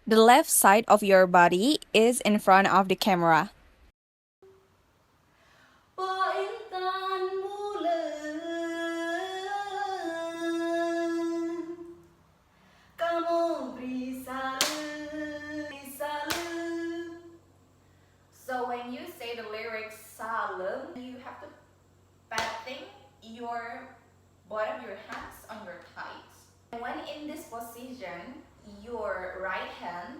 The left side of your body is in front of the camera. So when you say the lyrics salem, you have to patting your both of your hands on your thighs. And when in this position, your right hand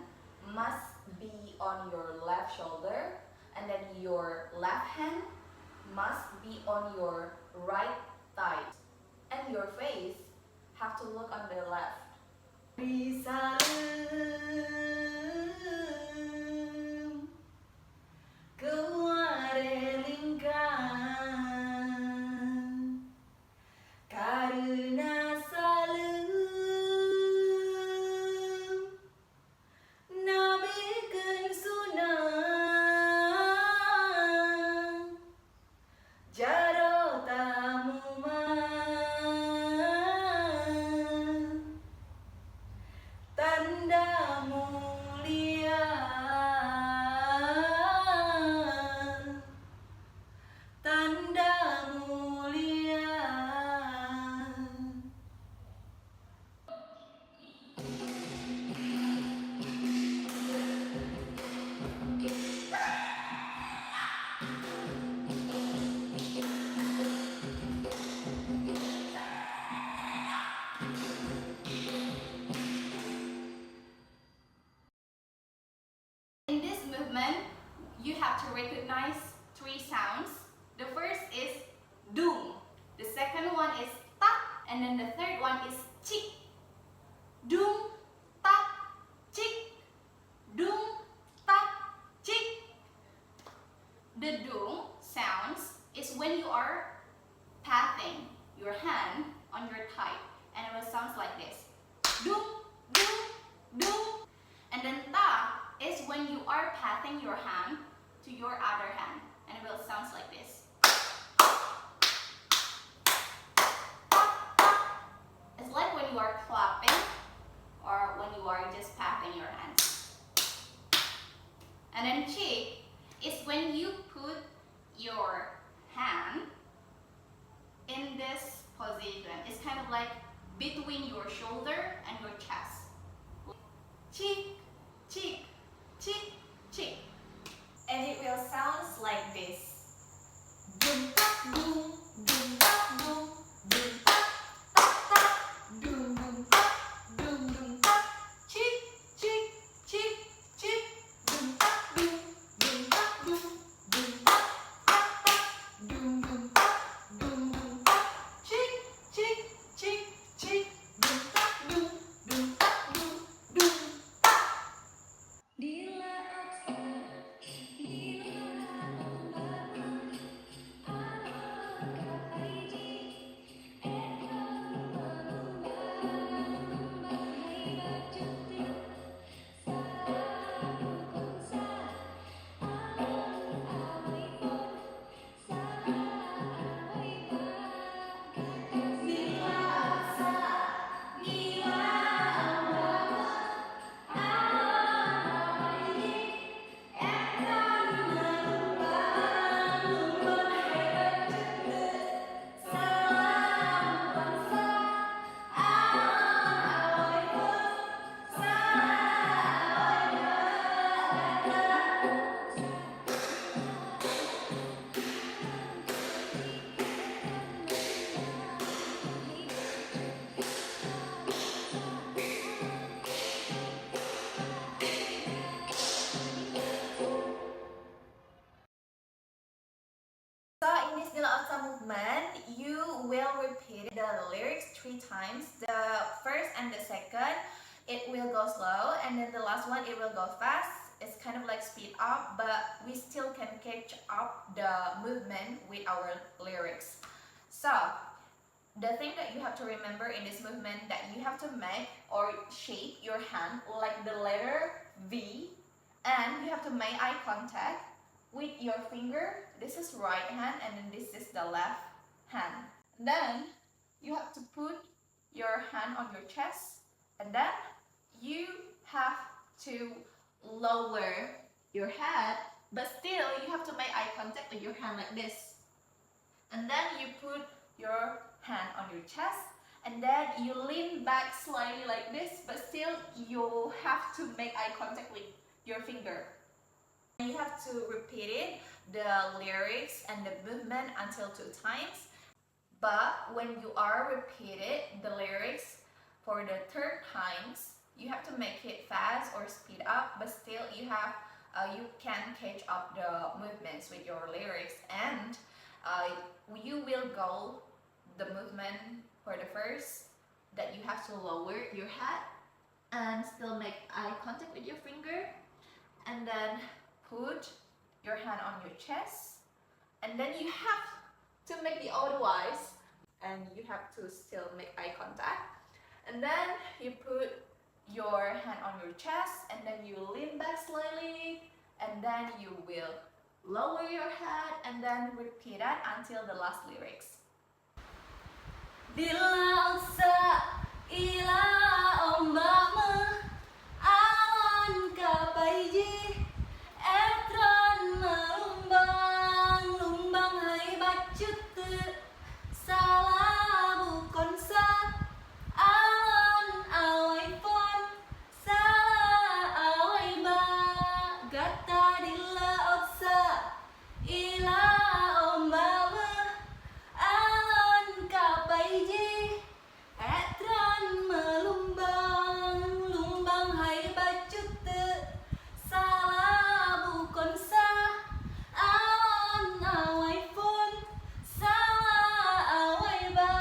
must be on your left shoulder, and then your left hand must be on your right thigh, and your face have to look on the left. In this movement, you have to recognize three sounds. The first is doom. The second one is tak, and then the third one is chik. Doom, tak, chik. Doom, tak, chik. The doom sounds is when you are patting your hand on your thigh, and it will sound like this. Doom, doom, doom. And then ta is when you are patting your hand to your other hand, and it will sound like this. It's like when you are clapping or when you are just patting your hands. And then cheek is when you put your hand in this position. It's kind of like between your shoulder and your chest. Cheek, cheek, cheek, cheek. And it will sound like this. Doom, tak, doom, doom, tak, doom, doom, tak, tak, tak, doom, doom, tak, doom, doom, tak, cheek, cheek, cheek, cheek, doom, tak, doom, doom, tak, doom, doom, tak, tak, tak, doom, doom, tak, doom, doom, tak, cheek, cheek, cheek, cheek, doom, tak, doom, doom, tak, doom, doom, tak. So in this Nila movement, you will repeat the lyrics 3 times. The first and the second, it will go slow, and then the last one, it will go fast. It's kind of like speed up, but we still can catch up the movement with our lyrics. So the thing that you have to remember in this movement, that you have to make or shape your hand like the letter V, and you have to make eye contact with your finger. This is right hand, and then this is the left hand. Then you have to put your hand on your chest, and then you have to lower your head, but still you have to make eye contact with your hand like this. And then you put your hand on your chest, and then you lean back slightly like this, but still you have to make eye contact with your finger. And you have to repeat it, the lyrics and the movement until 2 times. But when you are repeated the lyrics for the 3rd times, you have to make it fast or speed up, but still you can catch up the movements with your lyrics, and you will go the movement for the first, that you have to lower your head and still make eye contact with your finger, and then put your hand on your chest, and then you have to make the otherwise, and you have to still make eye contact, and then you put your hand on your chest, and then you lean back slightly, and then you will lower your head, and then repeat that until the last lyrics. Ila ombak awan kapaiji etron melumbang lumbang hai bacut salah bukan sa awan awai pon salah awai ba gata dila otsa ila ombak awan kapaiji etron melumbang lumbang hai bacut salah bukan sa awan awai pun salah awai ba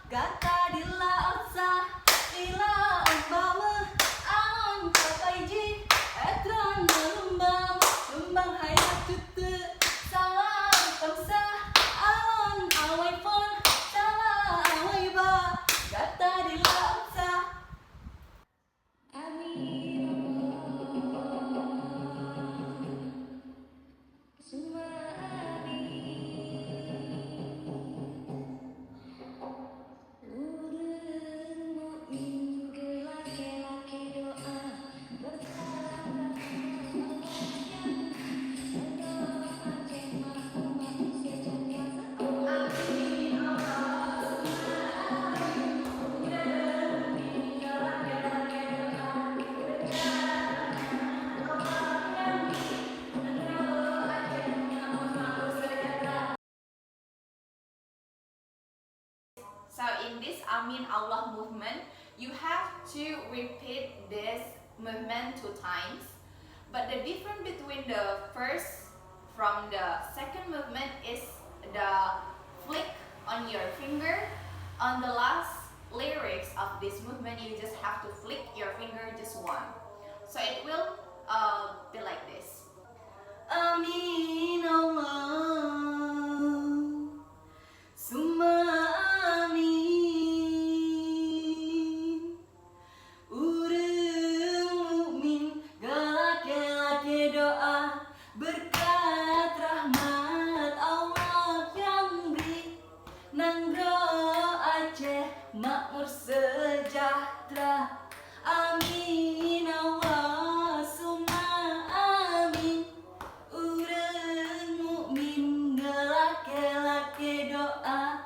gata dila otsa ila umpama awan kapaiji etron melumbang lumbang hai bacut salah bukan sa awan awai pun salah awai ba gata dila otsa. So in this Amin Allah movement, you have to repeat this movement 2 times. But the difference between the first from the second movement is the flick on your finger. On the last lyrics of this movement, you just have to flick your finger just one. So it will be like this. Amin Allah Summa amin Urung mukmin galake-lake doa berkat rahmat Allah yang beri Nanggro Aceh makmur sejahtera Amin Allah summa amin Urang mukmin galake-lake doa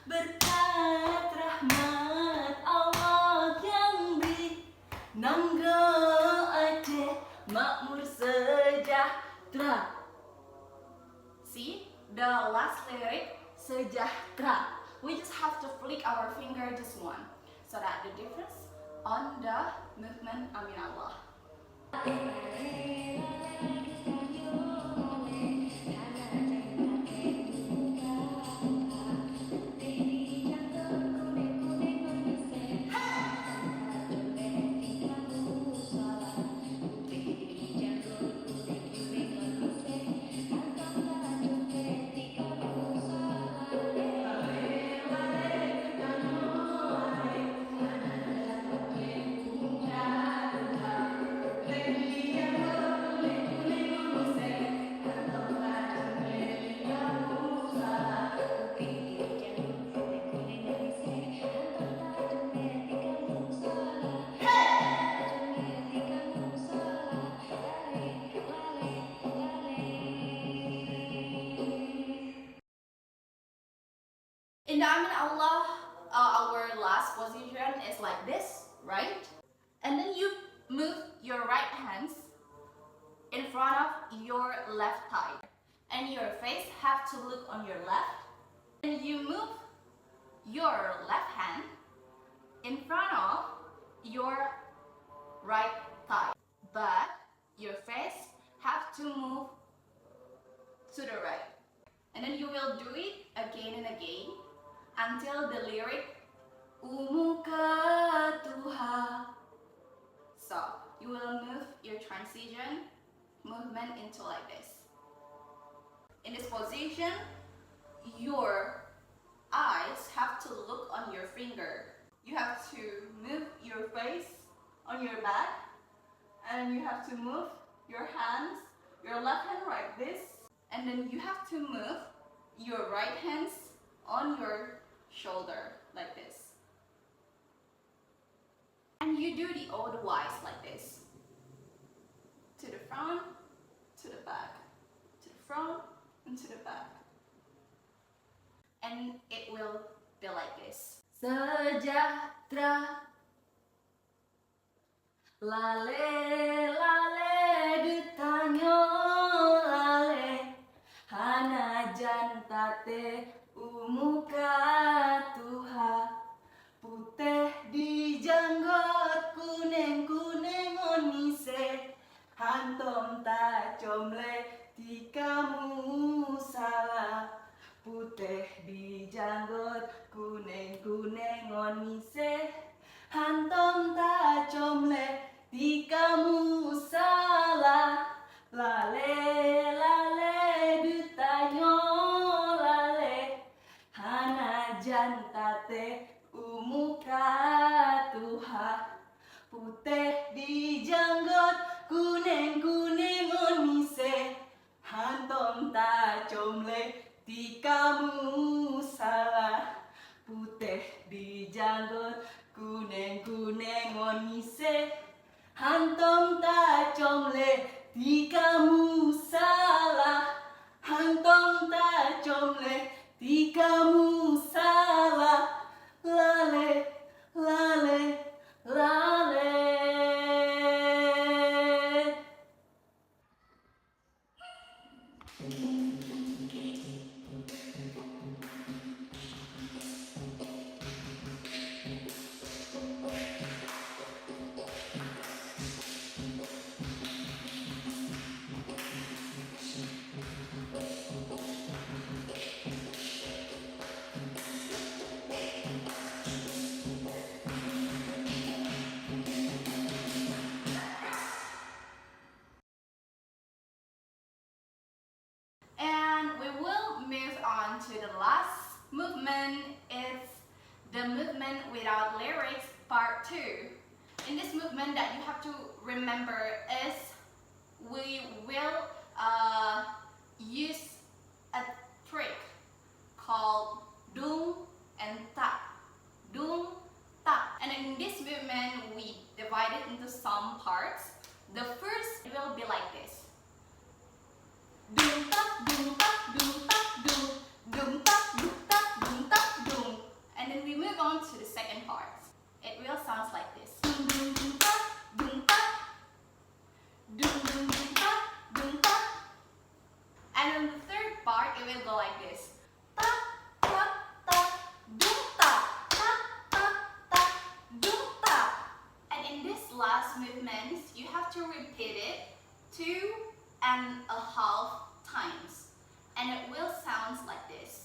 berkat rahmat Allah yang beri Nanggro Aceh makmur sejahtera. See the last lyric, sejahtera. We just have to flick our finger just one, so that the difference on the movement Amin Allah. last position is like this, right? And then you move your right hands in front of your left thigh. And your face have to look on your left. And you move your left hand in front of your right thigh. But your face have to move to the right. And then you will do it again and again until the lyric Umuka Tuha. So you will move your transition movement into like this. In this position, your eyes have to look on your finger. You have to move your face on your back, and you have to move your hands, your left hand like this, and then you have to move your right hands on your shoulder like this. And you do the otherwise like this. To the front, to the back, to the front, and to the back. And it will be like this. Sejahtera lale lale detanyo lale hanajan tate umuka tuha putih di janggot kuning kuning onise hantom ta comle tikamu salah putih di janggot kuning kuning onise hantom ta comle tikamu salah lale lale detanyo lale hanajan tate umuka tuha putih di janggot kuning kuning onise hantom ta comle tikamu salah putih di janggot kuning kuning onise hantom ta comle tikamu salah hantom ta comle tikamu salah lale lale lale. And we will move on to the last movement. It's the movement without lyrics part 2. In this movement that you have to remember is we will use a trick called dung and tak. Dung, tak. And in this movement we divide it into some parts. The first will be like this. Dung tak, dung tak, dung tak, dung, dung tak, dung tak, dung tak, dung. And then we move on to the second part. It will sound like this. Dung, dung, dung tak, dung tak, dung, dung, dung tak, dung tak. And then the third part, it will go like this. Tak, tak, tak, dung tak, tak, tak, tak, dung tak. And in this last movement, you have to repeat it 2.5 times, and it will sound like this.